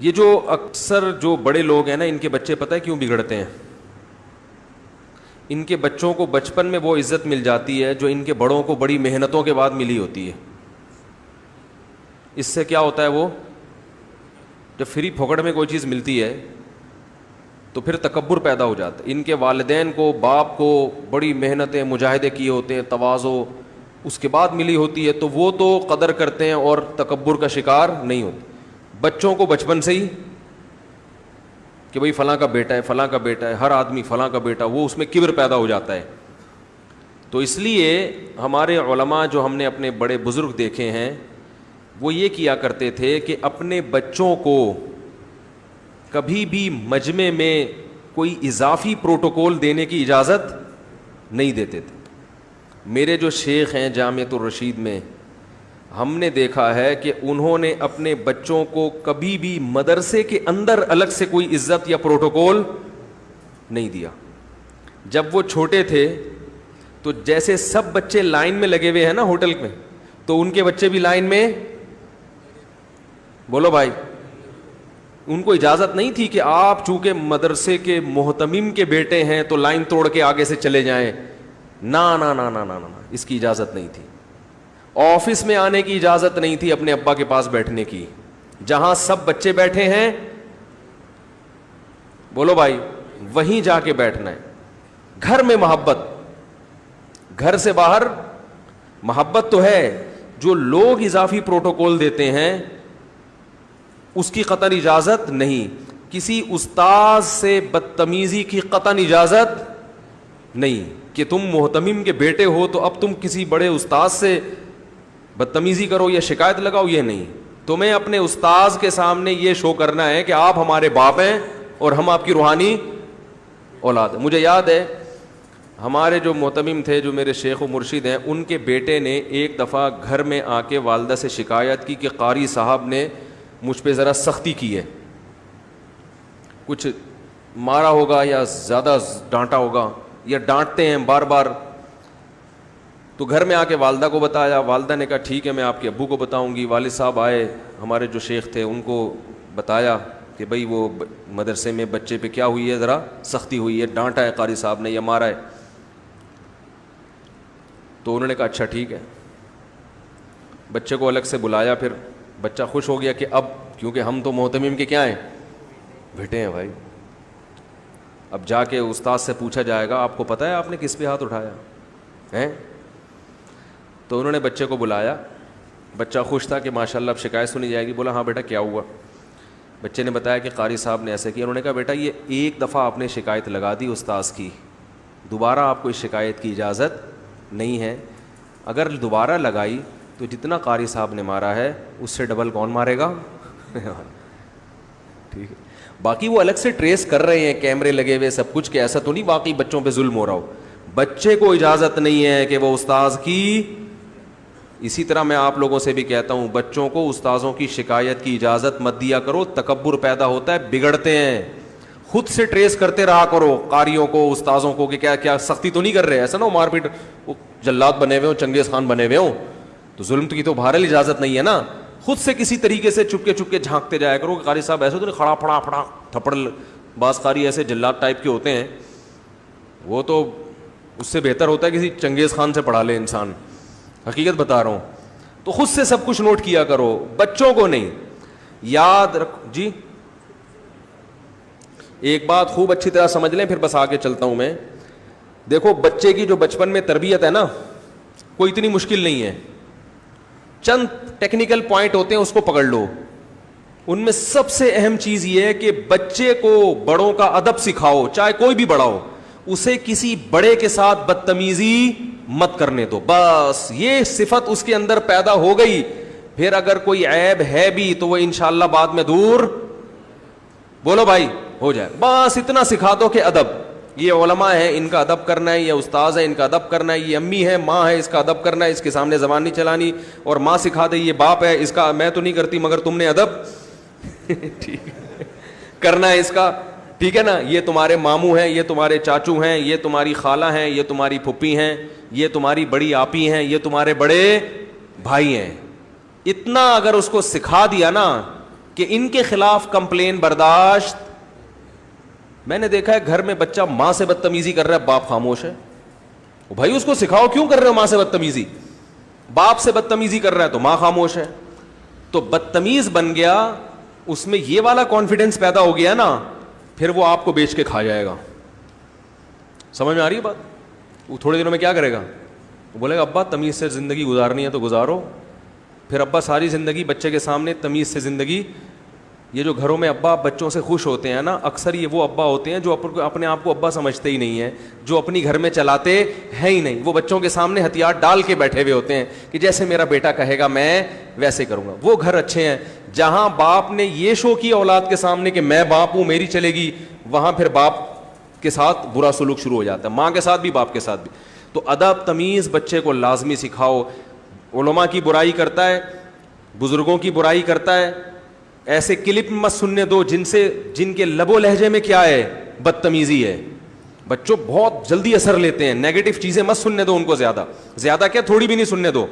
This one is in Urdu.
یہ جو اکثر جو بڑے لوگ ہیں نا، ان کے بچے پتہ ہے کیوں بگڑتے ہیں؟ ان کے بچوں کو بچپن میں وہ عزت مل جاتی ہے جو ان کے بڑوں کو بڑی محنتوں کے بعد ملی ہوتی ہے. اس سے کیا ہوتا ہے، وہ جب فری پھوکٹ میں کوئی چیز ملتی ہے تو پھر تکبر پیدا ہو جاتا ہے. ان کے والدین کو، باپ کو بڑی محنتیں، مجاہدے کیے ہوتے ہیں، تواضع اس کے بعد ملی ہوتی ہے، تو وہ تو قدر کرتے ہیں اور تکبر کا شکار نہیں ہوتے. بچوں کو بچپن سے ہی کہ بھئی فلاں کا بیٹا ہے، فلاں کا بیٹا ہے، ہر آدمی فلاں کا بیٹا، وہ اس میں کبر پیدا ہو جاتا ہے. تو اس لیے ہمارے علماء جو ہم نے اپنے بڑے بزرگ دیکھے ہیں، وہ یہ کیا کرتے تھے کہ اپنے بچوں کو کبھی بھی مجمع میں کوئی اضافی پروٹوکول دینے کی اجازت نہیں دیتے تھے. میرے جو شیخ ہیں جامعۃ الرشید میں، ہم نے دیکھا ہے کہ انہوں نے اپنے بچوں کو کبھی بھی مدرسے کے اندر الگ سے کوئی عزت یا پروٹوکول نہیں دیا. جب وہ چھوٹے تھے تو جیسے سب بچے لائن میں لگے ہوئے ہیں نا ہوٹل میں، تو ان کے بچے بھی لائن میں، بولو بھائی، ان کو اجازت نہیں تھی کہ آپ چونکہ مدرسے کے محتمم کے بیٹے ہیں تو لائن توڑ کے آگے سے چلے جائیں. نا نا نا نا نا نا، اس کی اجازت نہیں تھی. آفس میں آنے کی اجازت نہیں تھی اپنے ابا کے پاس بیٹھنے کی. جہاں سب بچے بیٹھے ہیں، بولو بھائی، وہیں جا کے بیٹھنا ہے. گھر میں محبت، گھر سے باہر محبت تو ہے. جو لوگ اضافی پروٹوکول دیتے ہیں اس کی قطعا اجازت نہیں. کسی استاذ سے بدتمیزی کی قطعا اجازت نہیں کہ تم محتمم کے بیٹے ہو تو اب تم کسی بڑے استاذ سے بدتمیزی کرو یا شکایت لگاؤ، یہ نہیں. تمہیں اپنے استاذ کے سامنے یہ شو کرنا ہے کہ آپ ہمارے باپ ہیں اور ہم آپ کی روحانی اولاد ہیں. مجھے یاد ہے ہمارے جو محتمم تھے، جو میرے شیخ و مرشد ہیں، ان کے بیٹے نے ایک دفعہ گھر میں آ کے والدہ سے شکایت کی کہ قاری صاحب نے مجھ پہ ذرا سختی کی ہے، کچھ مارا ہوگا یا زیادہ ڈانٹا ہوگا، یا ڈانٹتے ہیں بار بار. تو گھر میں آ کے والدہ کو بتایا. والدہ نے کہا ٹھیک ہے میں آپ کے ابو کو بتاؤں گی. والد صاحب آئے، ہمارے جو شیخ تھے ان کو بتایا کہ بھئی وہ مدرسے میں بچے پہ کیا ہوئی ہے، ذرا سختی ہوئی ہے، ڈانٹا ہے قاری صاحب نے یا مارا ہے. تو انہوں نے کہا اچھا ٹھیک ہے. بچے کو الگ سے بلایا. پھر بچہ خوش ہو گیا کہ اب کیونکہ ہم تو محتمم کے کیا ہیں، بیٹے ہیں بھائی. اب جا کے استاد سے پوچھا جائے گا آپ کو پتہ ہے آپ نے کس پہ ہاتھ اٹھایا ہے. تو انہوں نے بچے کو بلایا. بچہ خوش تھا کہ ماشاءاللہ اب شکایت سنی جائے گی. بولا ہاں بیٹا کیا ہوا؟ بچے نے بتایا کہ قاری صاحب نے ایسے کیا. انہوں نے کہا بیٹا یہ ایک دفعہ آپ نے شکایت لگا دی استاذ کی، دوبارہ آپ کو اس شکایت کی اجازت نہیں ہے. اگر دوبارہ لگائی تو جتنا قاری صاحب نے مارا ہے اس سے ڈبل کون مارے گا؟ ٹھیک ہے. باقی وہ الگ سے ٹریس کر رہے ہیں، کیمرے لگے ہوئے سب کچھ، کہ ایسا تو نہیں واقعی بچوں پہ ظلم ہو رہا ہو. بچے کو اجازت نہیں ہے کہ وہ استاذ کی. اسی طرح میں آپ لوگوں سے بھی کہتا ہوں، بچوں کو استاذوں کی شکایت کی اجازت مت دیا کرو. تکبر پیدا ہوتا ہے، بگڑتے ہیں. خود سے ٹریس کرتے رہا کرو قاریوں کو، استاذوں کو، کہ کیا کیا سختی تو نہیں کر رہے. ایسا نہ ہو مار پیٹ، وہ جلاد بنے ہوئے ہوں، چنگیز خان بنے ہوئے ہوں، تو ظلم کی تو بہرحال اجازت نہیں ہے نا. خود سے کسی طریقے سے چپکے جھانکتے جایا کرو کہ قاری صاحب ایسے تو نہیں کھڑا پھڑا پھڑا تھپڑ. بعض قاری ایسے جلاد ٹائپ کے ہوتے ہیں، وہ تو اس سے بہتر ہوتا ہے کسی چنگیز خان سے پڑھا لے انسان. حقیقت بتا رہا ہوں. تو خود سے سب کچھ نوٹ کیا کرو، بچوں کو نہیں. یاد رکھو جی، ایک بات خوب اچھی طرح سمجھ لیں، پھر بس آگے چلتا ہوں میں. دیکھو بچے کی جو بچپن میں تربیت ہے نا، کوئی اتنی مشکل نہیں ہے. چند ٹیکنیکل پوائنٹ ہوتے ہیں، اس کو پکڑ لو. ان میں سب سے اہم چیز یہ ہے کہ بچے کو بڑوں کا ادب سکھاؤ، چاہے کوئی بھی بڑا ہو. اسے کسی بڑے کے ساتھ بدتمیزی مت کرنے دو. بس یہ صفت اس کے اندر پیدا ہو گئی، پھر اگر کوئی عیب ہے بھی تو وہ انشاءاللہ بعد میں دور، بولو بھائی، ہو جائے. بس اتنا سکھا دو کہ ادب، یہ علماء ہے ان کا ادب کرنا ہے، یہ استاذ ہے ان کا ادب کرنا ہے، یہ امی ہے ماں ہے اس کا ادب کرنا ہے، اس کے سامنے زبان نہیں چلانی. اور ماں سکھا دے یہ باپ ہے اس کا، میں تو نہیں کرتی مگر تم نے ادب ٹھیک کرنا ہے اس کا. ٹھیک ہے نا. یہ تمہارے ماموں ہیں، یہ تمہارے چاچو ہیں، یہ تمہاری خالہ ہیں، یہ تمہاری پھپھی ہیں، یہ تمہاری بڑی آپی ہیں، یہ تمہارے بڑے بھائی ہیں. اتنا اگر اس کو سکھا دیا نا کہ ان کے خلاف کمپلین برداشت. میں نے دیکھا ہے گھر میں بچہ ماں سے بدتمیزی کر رہا ہے, باپ خاموش ہے. بھائی اس کو سکھاؤ, کیوں کر رہے ہو ماں سے بدتمیزی؟ باپ سے بدتمیزی کر رہا ہے تو ماں خاموش ہے. تو بدتمیز بن گیا, اس میں یہ والا کانفیڈنس پیدا ہو گیا نا, پھر وہ آپ کو بیچ کے کھا جائے گا. سمجھ میں آ رہی ہے بات؟ وہ تھوڑے دنوں میں کیا کرے گا, وہ بولے گا ابا تمیز سے زندگی گزارنی ہے تو گزارو. پھر ابا ساری زندگی بچے کے سامنے تمیز سے زندگی. یہ جو گھروں میں ابا بچوں سے خوش ہوتے ہیں نا, اکثر یہ وہ ابا ہوتے ہیں جو اپنے آپ کو ابا سمجھتے ہی نہیں ہیں, جو اپنی گھر میں چلاتے ہیں ہی نہیں. وہ بچوں کے سامنے ہتھیار ڈال کے بیٹھے ہوئے ہوتے ہیں کہ جیسے میرا بیٹا کہے گا میں ویسے کروں گا. وہ گھر اچھے ہیں جہاں باپ نے یہ شو کیا اولاد کے سامنے کہ میں باپ ہوں, میری چلے گی, وہاں پھر باپ کے ساتھ برا سلوک شروع ہو جاتا ہے, ماں کے ساتھ بھی باپ کے ساتھ بھی. تو ادب تمیز بچے کو لازمی سکھاؤ. علماء کی برائی کرتا ہے, بزرگوں کی برائی کرتا ہے, ایسے کلپ مت سننے دو جن کے لب و لہجے میں کیا ہے, بدتمیزی ہے. بچوں بہت جلدی اثر لیتے ہیں, نیگیٹو چیزیں مت سننے دو ان کو, زیادہ کیا تھوڑی بھی نہیں سننے دو.